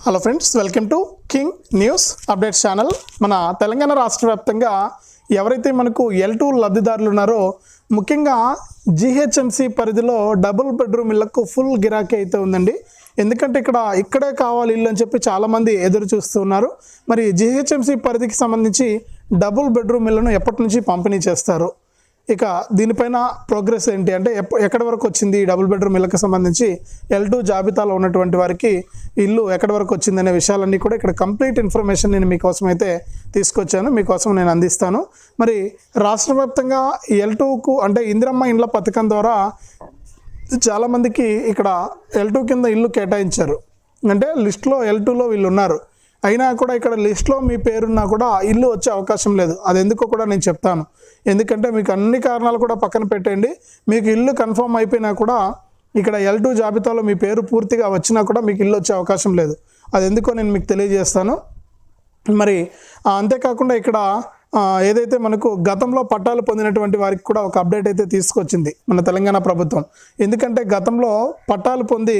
Hello friends, welcome to king news updates channel. మన తెలంగాణ రాష్ట్ర వ్యాప్తంగా ఎవరైతే మనకు L2 లబ్ధిదారులు ఉన్నారో ముఖ్యంగా జిహెచ్ఎంసి పరిధిలో డబుల్ బెడ్రూమ్ ఇళ్లకు ఫుల్ గిరాకీ అయితే ఉందండి. ఎందుకంటే ఇక్కడే కావాలి ఇల్లు అని చెప్పి చాలామంది ఎదురు చూస్తున్నారు. మరి జిహెచ్ఎంసి పరిధికి సంబంధించి డబుల్ బెడ్రూమ్ ఇళ్లను ఎప్పటి నుంచి పంపిణీ చేస్తారు, ఇక దీనిపైన ప్రోగ్రెస్ ఏంటి అంటే ఎక్కడి వరకు వచ్చింది ఈ డబుల్ బెడ్రూమ్ ఇళ్ళకి సంబంధించి L2 జాబితాలో ఉన్నటువంటి వారికి ఇల్లు ఎక్కడి వరకు వచ్చిందనే విషయాలన్నీ కూడా ఇక్కడ కంప్లీట్ ఇన్ఫర్మేషన్ నేను మీకోసం అయితే తీసుకొచ్చాను, మీకోసం నేను అందిస్తాను. మరి రాష్ట్ర వ్యాప్తంగా L2కు అంటే ఇందిరమ్మ ఇండ్ల పథకం ద్వారా చాలామందికి ఇక్కడ L2 కింద ఇల్లు కేటాయించారు. అంటే లిస్టులో L2లో వీళ్ళు ఉన్నారు, అయినా కూడా ఇక్కడ లిస్ట్లో మీ పేరున్నా కూడా ఇల్లు వచ్చే అవకాశం లేదు. అది ఎందుకో కూడా నేను చెప్తాను. ఎందుకంటే మీకు అన్ని కారణాలు కూడా పక్కన పెట్టండి, మీకు ఇల్లు కన్ఫర్మ్ అయిపోయినా కూడా ఇక్కడ L2 జాబితాలో మీ పేరు పూర్తిగా వచ్చినా కూడా మీకు ఇల్లు వచ్చే అవకాశం లేదు. అది ఎందుకో నేను మీకు తెలియజేస్తాను. మరి అంతేకాకుండా ఇక్కడ ఏదైతే మనకు గతంలో పట్టాలు పొందినటువంటి వారికి కూడా ఒక అప్డేట్ అయితే తీసుకొచ్చింది మన తెలంగాణ ప్రభుత్వం. ఎందుకంటే గతంలో పట్టాలు పొంది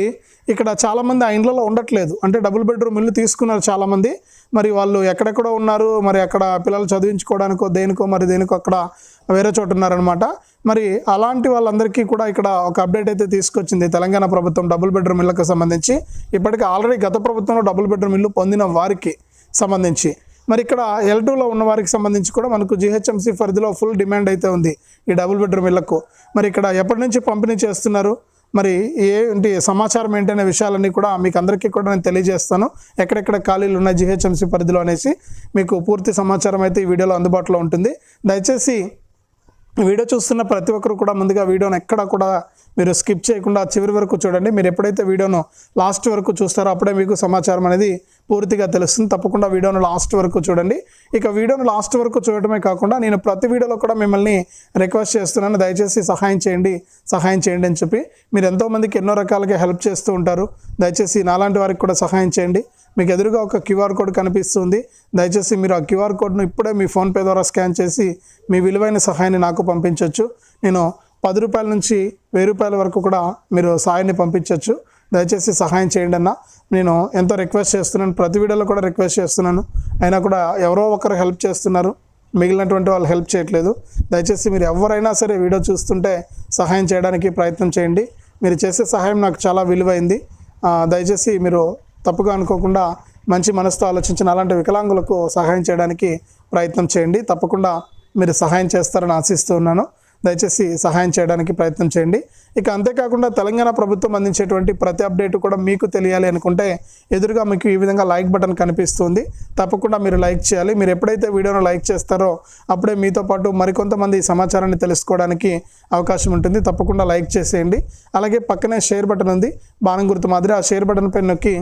ఇక్కడ చాలామంది ఆ ఇండ్లలో ఉండట్లేదు, అంటే డబుల్ బెడ్రూమ్ ఇల్లు తీసుకున్నారు చాలామంది. మరి వాళ్ళు ఎక్కడెక్కడో ఉన్నారు, మరి అక్కడ పిల్లలు చదివించుకోవడానికో దేనికో అక్కడ వేరే చోట ఉన్నారనమాట. మరి అలాంటి వాళ్ళందరికీ కూడా ఇక్కడ ఒక అప్డేట్ అయితే తీసుకొచ్చింది తెలంగాణ ప్రభుత్వం డబుల్ బెడ్రూమ్ ఇళ్ళకు సంబంధించి. ఇప్పటికీ ఆల్రెడీ గత ప్రభుత్వంలో డబుల్ బెడ్రూమ్ ఇల్లు పొందిన వారికి సంబంధించి మరి ఇక్కడ L2లో ఉన్న వారికి సంబంధించి కూడా మనకు జిహెచ్ఎంసి పరిధిలో ఫుల్ డిమాండ్ అయితే ఉంది ఈ డబుల్ బెడ్రూమ్ ఇళ్లకు. మరి ఇక్కడ ఎప్పటి నుంచి పంపిణీ చేస్తున్నారు, మరి ఏంటి సమాచారం ఏంటనే విషయాలన్నీ కూడా మీకు అందరికీ కూడా నేను తెలియజేస్తాను. ఎక్కడెక్కడ ఖాళీలు ఉన్నాయి జిహెచ్ఎంసి పరిధిలో అనేసి మీకు పూర్తి సమాచారం అయితే ఈ వీడియోలో అందుబాటులో ఉంటుంది. దయచేసి వీడియో చూస్తున్న ప్రతి ఒక్కరు కూడా ముందుగా వీడియోను ఎక్కడ కూడా మీరు స్కిప్ చేయకుండా చివరి వరకు చూడండి. మీరు ఎప్పుడైతే వీడియోను లాస్ట్ వరకు చూస్తారో అప్పుడే మీకు సమాచారం అనేది పూర్తిగా తెలుస్తుంది. తప్పకుండా వీడియోను లాస్ట్ వరకు చూడండి. ఇక వీడియోను లాస్ట్ వరకు చూడటమే కాకుండా నేను ప్రతి వీడియోలో కూడా మిమ్మల్ని రిక్వెస్ట్ చేస్తున్నాను, దయచేసి సహాయం చేయండి అని చెప్పి. మీరు ఎంతోమందికి ఎన్నో రకాలుగా హెల్ప్ చేస్తూ ఉంటారు, దయచేసి నాలాంటి వారికి కూడా సహాయం చేయండి. మీకు ఎదురుగా ఒక QR కోడ్ కనిపిస్తుంది, దయచేసి మీరు ఆ QR కోడ్ను ఇప్పుడే మీ ఫోన్పే ద్వారా స్కాన్ చేసి మీ విలువైన సహాయాన్ని నాకు పంపించవచ్చు. నేను 10 రూపాయల నుంచి 1000 రూపాయల వరకు కూడా మీరు సహాయాన్ని పంపించవచ్చు. దయచేసి సహాయం చేయండి అన్న. నేను ఎంతో రిక్వెస్ట్ చేస్తున్నాను, ప్రతి వీడియోలో కూడా రిక్వెస్ట్ చేస్తున్నాను, అయినా కూడా ఎవరో ఒకరు హెల్ప్ చేస్తున్నారు, మిగిలినటువంటి వాళ్ళు హెల్ప్ చేయట్లేదు. దయచేసి మీరు ఎవరైనా సరే వీడియో చూస్తుంటే సహాయం చేయడానికి ప్రయత్నం చేయండి. మీరు చేసే సహాయం నాకు చాలా విలువైంది. దయచేసి మీరు తప్పుగా అనుకోకుండా మంచి మనసుతో ఆలోచించిన అలాంటి వికలాంగులకు సహాయం చేయడానికి ప్రయత్నం చేయండి. తప్పకుండా మీరు సహాయం చేస్తారని ఆశిస్తూ ఉన్నాను. దయచేసి సహాయం చేయడానికి ప్రయత్నం చేయండి. ఇక అంతేకాకుండా తెలంగాణ ప్రభుత్వం అందించేటువంటి ప్రతి అప్డేట్ కూడా మీకు తెలియాలి అనుకుంటే ఎదురుగా మీకు ఈ విధంగా లైక్ బటన్ కనిపిస్తుంది, తప్పకుండా మీరు లైక్ చేయాలి. మీరు ఎప్పుడైతే వీడియోను లైక్ చేస్తారో అప్పుడే మీతో పాటు మరికొంతమంది సమాచారాన్ని తెలుసుకోవడానికి అవకాశం ఉంటుంది. తప్పకుండా లైక్ చేసేయండి. అలాగే పక్కనే షేర్ బటన్ ఉంది, బాణం గుర్తు మాదిరి, ఆ షేర్ బటన్ పై నొక్కి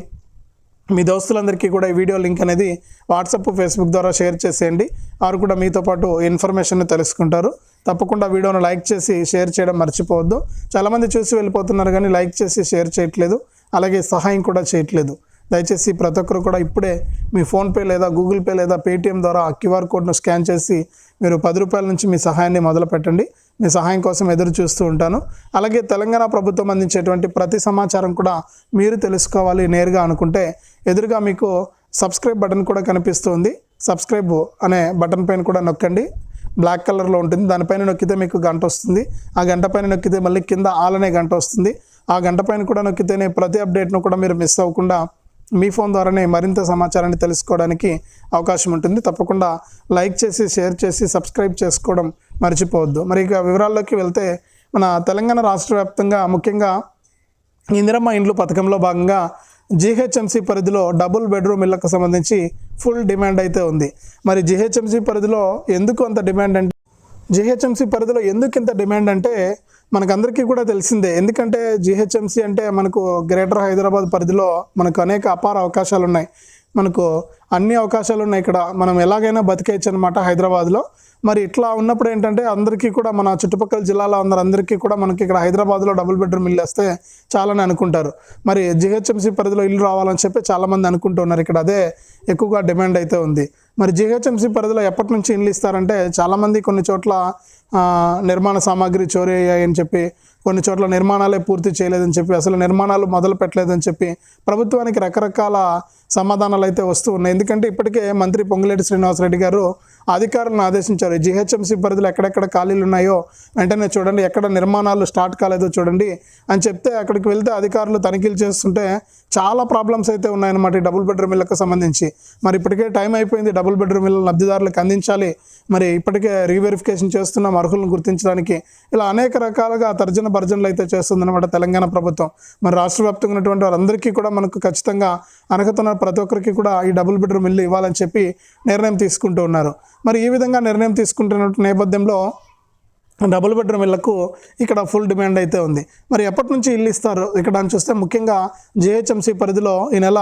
మీ దోస్తులందరికీ కూడా ఈ వీడియో లింక్ అనేది వాట్సాప్, ఫేస్బుక్ ద్వారా షేర్ చేసేయండి. వారు కూడా మీతో పాటు ఇన్ఫర్మేషన్ తెలుసుకుంటారు. తప్పకుండా వీడియోను లైక్ చేసి షేర్ చేయడం మర్చిపోవద్దు. చాలామంది చూసి వెళ్ళిపోతున్నారు కానీ లైక్ చేసి షేర్ చేయట్లేదు, అలాగే సహాయం కూడా చేయట్లేదు. దయచేసి ప్రతి ఒక్కరు కూడా ఇప్పుడే మీ ఫోన్పే లేదా గూగుల్ పే లేదా పేటిఎం ద్వారా ఆ QR కోడ్ను స్కాన్ చేసి మీరు 10 రూపాయల నుంచి మీ సహాయాన్ని మొదలు పెట్టండి. మీ సహాయం కోసం ఎదురు చూస్తూ ఉంటాను. అలాగే తెలంగాణ ప్రభుత్వం అందించేటువంటి ప్రతి సమాచారం కూడా మీరు తెలుసుకోవాలి నేరుగా అనుకుంటే ఎదురుగా మీకు సబ్స్క్రైబ్ బటన్ కూడా కనిపిస్తుంది. సబ్స్క్రైబ్ అనే బటన్ పైన కూడా నొక్కండి, బ్లాక్ కలర్లో ఉంటుంది. దానిపైన నొక్కితే మీకు గంట వస్తుంది, ఆ గంట పైన నొక్కితే మళ్ళీ కింద ఆల్ అనే గంట వస్తుంది. ఆ గంట పైన కూడా నొక్కితేనే ప్రతి అప్డేట్ను కూడా మీరు మిస్ అవ్వకుండా మీ ఫోన్ ద్వారానే మరింత సమాచారాన్ని తెలుసుకోవడానికి అవకాశం ఉంటుంది. తప్పకుండా లైక్ చేసి షేర్ చేసి సబ్స్క్రైబ్ చేసుకోవడం మర్చిపోవద్దు. మరి ఇక వివరాల్లోకి వెళ్తే మన తెలంగాణ రాష్ట్ర వ్యాప్తంగా ముఖ్యంగా ఇందిరమ్మ ఇండ్లు పథకంలో భాగంగా జిహెచ్ఎంసి పరిధిలో డబుల్ బెడ్రూమ్ ఇళ్లకు సంబంధించి ఫుల్ డిమాండ్ అయితే ఉంది. మరి జిహెచ్ఎంసి పరిధిలో ఎందుకు అంత డిమాండ్ అంటే జిహెచ్ఎంసి పరిధిలో ఎందుకు ఇంత డిమాండ్ అంటే మనకందరికీ కూడా తెలిసిందే. ఎందుకంటే జిహెచ్ఎంసి అంటే మనకు గ్రేటర్ హైదరాబాద్ పరిధిలో మనకు అనేక అపార అవకాశాలు ఉన్నాయి, మనకు అన్ని అవకాశాలు ఉన్నాయి. ఇక్కడ మనం ఎలాగైనా బతికేయచ్చు అనమాట హైదరాబాద్లో. మరి ఇట్లా ఉన్నప్పుడు ఏంటంటే అందరికీ కూడా మన చుట్టుపక్కల జిల్లాలో అందరికీ కూడా మనకి ఇక్కడ హైదరాబాద్లో డబుల్ బెడ్రూమ్ ఇల్లు వస్తే చాలానే అనుకుంటారు. మరి జిహెచ్ఎంసి పరిధిలో ఇల్లు రావాలని చెప్పి చాలామంది అనుకుంటున్నారు. ఇక్కడ అదే ఎక్కువగా డిమాండ్ అయితే ఉంది. మరి జిహెచ్ఎంసి పరిధిలో ఎప్పటి నుంచి ఇల్లు ఇస్తారంటే చాలామంది కొన్ని చోట్ల నిర్మాణ సామాగ్రి చోరీ అయ్యాయని చెప్పి కొన్ని చోట్ల నిర్మాణాలే పూర్తి చేయలేదని చెప్పి, అసలు నిర్మాణాలు మొదలు పెట్టలేదని చెప్పి ప్రభుత్వానికి రకరకాల సమాధానాలు అయితే వస్తూ ఉన్నాయి. ఎందుకంటే ఇప్పటికే మంత్రి పొంగులేటి శ్రీనివాసరెడ్డి గారు అధికారులను ఆదేశించారు. జిహెచ్ఎంసీ పరిధిలో ఎక్కడెక్కడ ఖాళీలు ఉన్నాయో వెంటనే చూడండి, ఎక్కడ నిర్మాణాలు స్టార్ట్ కాలేదో చూడండి అని చెప్తే అక్కడికి వెళ్తే అధికారులు తనిఖీలు చేస్తుంటే చాలా ప్రాబ్లమ్స్ అయితే ఉన్నాయన్నమాట ఈ డబుల్ బెడ్రూమ్ ఇళ్ళకు సంబంధించి. మరి ఇప్పటికే టైం అయిపోయింది, డబుల్ బెడ్రూమ్ ఇళ్ళ లబ్ధిదారులకు అందించాలి. మరి ఇప్పటికే రీవెరిఫికేషన్ చేస్తున్నాం అర్హులను గుర్తించడానికి. ఇలా అనేక రకాలుగా తర్జన భర్జనలు అయితే చేస్తుందన్నమాట తెలంగాణ ప్రభుత్వం. మరి రాష్ట్ర వ్యాప్తంగా ఉన్నటువంటి వారందరికీ కూడా మనకు ఖచ్చితంగా అర్హత ఉన్న ప్రతి ఒక్కరికి కూడా ఈ డబుల్ బెడ్రూమ్ ఇల్లు ఇవ్వాలని చెప్పి నిర్ణయం తీసుకుంటూ ఉన్నారు. మరి ఈ విధంగా నిర్ణయం తీసుకుంటున్న నేపథ్యంలో డబుల్ బెడ్రూమ్ ఇళ్లకు ఇక్కడ ఫుల్ డిమాండ్ అయితే ఉంది. మరి ఎప్పటి నుంచి ఇల్లు ఇస్తారు ఇక్కడ అని చూస్తే ముఖ్యంగా జిహెచ్ఎంసీ పరిధిలో ఈ నెల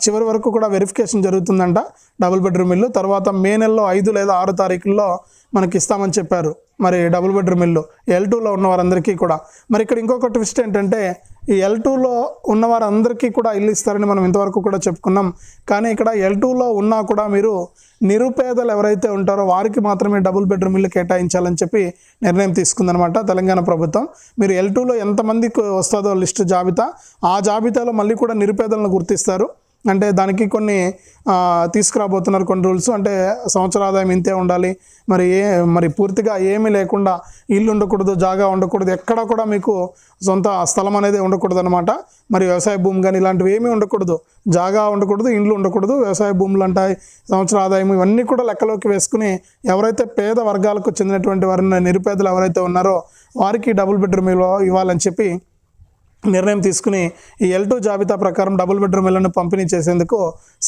చివరి వరకు కూడా వెరిఫికేషన్ జరుగుతుందంట డబుల్ బెడ్రూమ్ ఇల్లు. తర్వాత మే నెలలో 5 లేదా 6 తారీఖుల్లో మనకి ఇస్తామని చెప్పారు మరి డబుల్ బెడ్రూమ్ ఇల్లు L2లో ఉన్న వారందరికీ కూడా. మరి ఇక్కడ ఇంకొక ట్విస్ట్ ఏంటంటే ఈ L2లో ఉన్న వారందరికీ కూడా ఇల్లు ఇస్తారని మనం ఇంతవరకు కూడా చెప్పుకున్నాం. కానీ ఇక్కడ L2లో ఉన్నా కూడా మీరు నిరుపేదలు ఎవరైతే ఉంటారో వారికి మాత్రమే డబుల్ బెడ్రూమ్ ఇల్లు కేటాయించాలని చెప్పి నిర్ణయం తీసుకుందనమాట తెలంగాణ ప్రభుత్వం. మీరు L2లో ఎంతమందికి వస్తుందో లిస్టు జాబితా, ఆ జాబితాలో మళ్ళీ కూడా నిరుపేదలను గుర్తిస్తారు. అంటే దానికి కొన్ని తీసుకురాబోతున్నారు కొన్ని రూల్స్. అంటే సంవత్సర ఆదాయం ఇంతే ఉండాలి, మరి పూర్తిగా ఏమీ లేకుండా ఇల్లు ఉండకూడదు, జాగా ఉండకూడదు, ఎక్కడ కూడా మీకు సొంత స్థలం అనేది ఉండకూడదు అనమాట. మరి వ్యవసాయ భూమి కానీ ఇలాంటివి ఏమీ ఉండకూడదు, జాగా ఉండకూడదు, ఇండ్లు ఉండకూడదు, వ్యవసాయ భూములు అంటాయి, సంవత్సర ఆదాయం ఇవన్నీ కూడా లెక్కలోకి వేసుకుని ఎవరైతే పేద వర్గాలకు చెందినటువంటి వారిని నిరుపేదలు ఎవరైతే ఉన్నారో వారికి డబుల్ బెడ్రూమ్ ఇవ్వాలని చెప్పి నిర్ణయం తీసుకుని ఈ L2 జాబితా ప్రకారం డబుల్ బెడ్రూమ్ ఇళ్లను పంపిణీ చేసేందుకు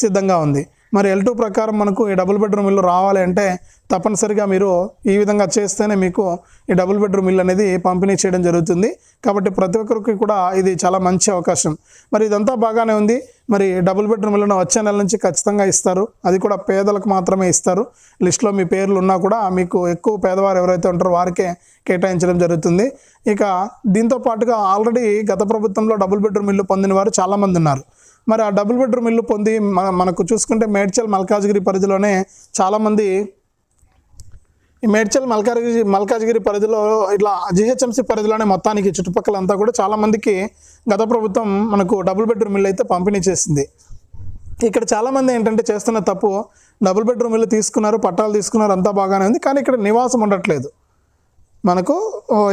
సిద్ధంగా ఉంది. మరి L2 ప్రకారం మనకు ఈ డబుల్ బెడ్రూమ్ ఇల్లు రావాలి అంటే తప్పనిసరిగా మీరు ఈ విధంగా చేస్తేనే మీకు ఈ డబుల్ బెడ్రూమ్ ఇల్లు అనేది పంపిణీ చేయడం జరుగుతుంది. కాబట్టి ప్రతి ఒక్కరికి కూడా ఇది చాలా మంచి అవకాశం. మరి ఇదంతా బాగానే ఉంది. మరి డబుల్ బెడ్రూమ్ ఇల్లును వచ్చే నెల నుంచి ఖచ్చితంగా ఇస్తారు, అది కూడా పేదలకు మాత్రమే ఇస్తారు. లిస్టులో మీ పేర్లు ఉన్నా కూడా మీకు ఎక్కువ పేదవారు ఎవరైతే ఉంటారో వారికే కేటాయించడం జరుగుతుంది. ఇక దీంతో పాటుగా ఆల్రెడీ గత ప్రభుత్వంలో డబుల్ బెడ్రూమ్ ఇల్లు పొందిన వారు చాలామంది ఉన్నారు. మరి ఆ డబుల్ బెడ్రూమ్ ఇల్లు పొంది మనకు చూసుకుంటే మేడ్చల్ మల్కాజ్గిరి పరిధిలోనే చాలామంది ఈ మల్కాజ్గిరి పరిధిలో ఇట్లా జిహెచ్ఎంసీ పరిధిలోనే మొత్తానికి చుట్టుపక్కల అంతా కూడా చాలామందికి గత ప్రభుత్వం మనకు డబుల్ బెడ్రూమ్ ఇల్లు అయితే పంపిణీ చేసింది. ఇక్కడ చాలామంది ఏంటంటే చేస్తున్న తప్పు, డబుల్ బెడ్రూమ్ ఇల్లు తీసుకున్నారు, పట్టాలు తీసుకున్నారు, అంతా బాగానే ఉంది, కానీ ఇక్కడ నివాసం ఉండట్లేదు. మనకు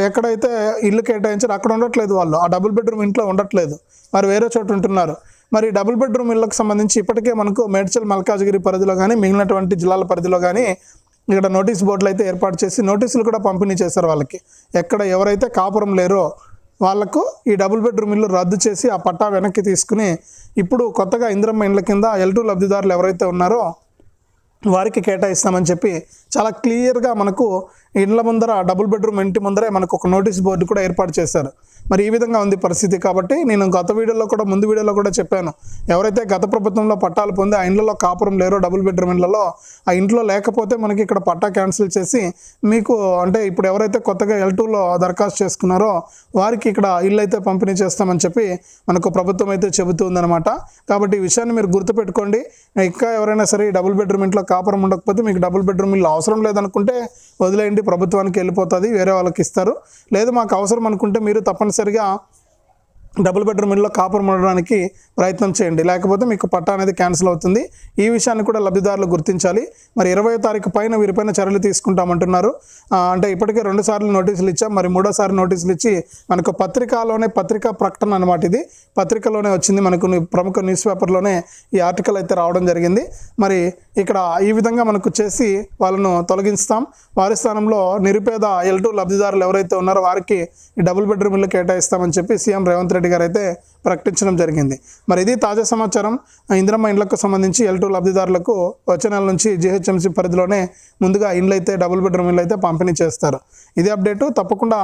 ఎక్కడైతే ఇల్లు కేటాయించారో అక్కడ ఉండట్లేదు, వాళ్ళు ఆ డబుల్ బెడ్రూమ్ ఇంట్లో ఉండట్లేదు, మరి వేరే చోట ఉంటున్నారు. మరి డబుల్ బెడ్రూమ్ ఇళ్ళకు సంబంధించి ఇప్పటికే మనకు మేడ్చల్ మల్కాజ్గిరి పరిధిలో కానీ మిగిలినటువంటి జిల్లాల పరిధిలో కానీ ఇక్కడ నోటీస్ బోర్డులు అయితే ఏర్పాటు చేసి నోటీసులు కూడా పంపిణీ చేశారు వాళ్ళకి. ఎక్కడ ఎవరైతే కాపురం లేరో వాళ్లకు ఈ డబుల్ బెడ్రూమ్ ఇల్లు రద్దు చేసి ఆ పట్టా వెనక్కి తీసుకుని ఇప్పుడు కొత్తగా ఇందిరమ్మ ఇండ్ల కింద L2 లబ్ధిదారులు ఎవరైతే ఉన్నారో వారికి కేటాయిస్తామని చెప్పి చాలా క్లియర్గా మనకు ఇండ్ల ముందర డబుల్ బెడ్రూమ్ ఇంటి ముందరే మనకు ఒక నోటీస్ బోర్డు కూడా ఏర్పాటు చేశారు. మరి ఈ విధంగా ఉంది పరిస్థితి. కాబట్టి నేను గత వీడియోలో కూడా ముందు వీడియోలో కూడా చెప్పాను, ఎవరైతే గత ప్రభుత్వంలో పట్టాలు పొంది ఆ ఇండ్లలో కాపురం లేరో డబుల్ బెడ్రూమ్ ఇళ్లలో ఆ ఇంట్లో లేకపోతే మనకి ఇక్కడ పట్టా క్యాన్సిల్ చేసి మీకు అంటే ఇప్పుడు ఎవరైతే కొత్తగా L2లో దరఖాస్తు చేసుకున్నారో వారికి ఇక్కడ ఇల్లు అయితే పంపిణీ చేస్తామని చెప్పి మనకు ప్రభుత్వం అయితే చెబుతుందన్నమాట. కాబట్టి ఈ విషయాన్ని మీరు గుర్తుపెట్టుకోండి. ఇంకా ఎవరైనా సరే డబుల్ బెడ్రూమ్ ఇంట్లో కాపురం ఉండకపోతే మీకు డబుల్ బెడ్రూమ్ ఇల్లు అవసరం లేదనుకుంటే వదిలేయండి, ప్రభుత్వానికి వెళ్ళిపోతుంది, వేరే వాళ్ళకి ఇస్తారు. లేదు మాకు అవసరం అనుకుంటే మీరు తప్పనిసరిగా డబుల్ బెడ్రూమ్ ఇల్లులో కాపురం ఉండడానికి ప్రయత్నం చేయండి, లేకపోతే మీకు పట్టా అనేది క్యాన్సిల్ అవుతుంది. ఈ విషయాన్ని కూడా లబ్ధిదారులు గుర్తించాలి. మరి 20వ తారీఖు పైన వీరిపైన చర్యలు తీసుకుంటామంటున్నారు. అంటే ఇప్పటికే 2 సార్లు నోటీసులు ఇచ్చాం, మరి 3వ నోటీసులు ఇచ్చి మనకు పత్రికా ప్రకటన అనమాట, ఇది పత్రికలోనే వచ్చింది, మనకు ప్రముఖ న్యూస్ పేపర్లోనే ఈ ఆర్టికల్ అయితే రావడం జరిగింది. మరి ఇక్కడ ఈ విధంగా మనకు చేసి వాళ్ళను తొలగిస్తాం, వారి స్థానంలో నిరుపేద L2 లబ్ధిదారులు ఎవరైతే ఉన్నారో వారికి ఈ డబుల్ బెడ్రూమ్ ఇల్లు కేటాయిస్తామని చెప్పి సీఎం రేవంత్ రెడ్డి గారు అయితే ప్రకటించడం జరిగింది. మరి ఇది తాజా సమాచారం. ఇందిరమ్మ ఇండ్లకు సంబంధించి L2 లబ్ధిదారులకు వచ్చే నెల నుంచి జిహెచ్ఎంసీ పరిధిలోనే ముందుగా ఇండ్లు అయితే డబుల్ బెడ్రూమ్ ఇల్లు అయితే పంపిణీ చేస్తారు. ఇదే అప్డేటు. తప్పకుండా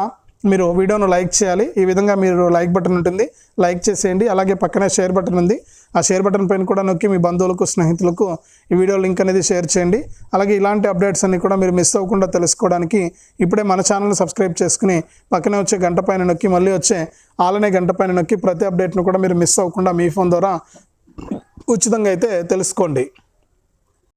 మీరు వీడియోను లైక్ చేయాలి. ఈ విధంగా మీరు లైక్ బటన్ ఉంటుంది, లైక్ చేసేయండి. అలాగే పక్కనే షేర్ బటన్ ఉంది, ఆ షేర్ బటన్ పైన కూడా నొక్కి మీ బంధువులకు స్నేహితులకు ఈ వీడియో లింక్ అనేది షేర్ చేయండి. అలాగే ఇలాంటి అప్డేట్స్ అన్ని కూడా మీరు మిస్ అవ్వకుండా తెలుసుకోవడానికి ఇప్పుడే మన ఛానల్ని సబ్స్క్రైబ్ చేసుకుని పక్కనే వచ్చే గంట పైన నొక్కి మళ్ళీ వచ్చే ఆలనే గంట పైన నొక్కి ప్రతి అప్డేట్ను కూడా మీరు మిస్ అవ్వకుండా మీ ఫోన్ ద్వారా ఉచితంగా అయితే తెలుసుకోండి.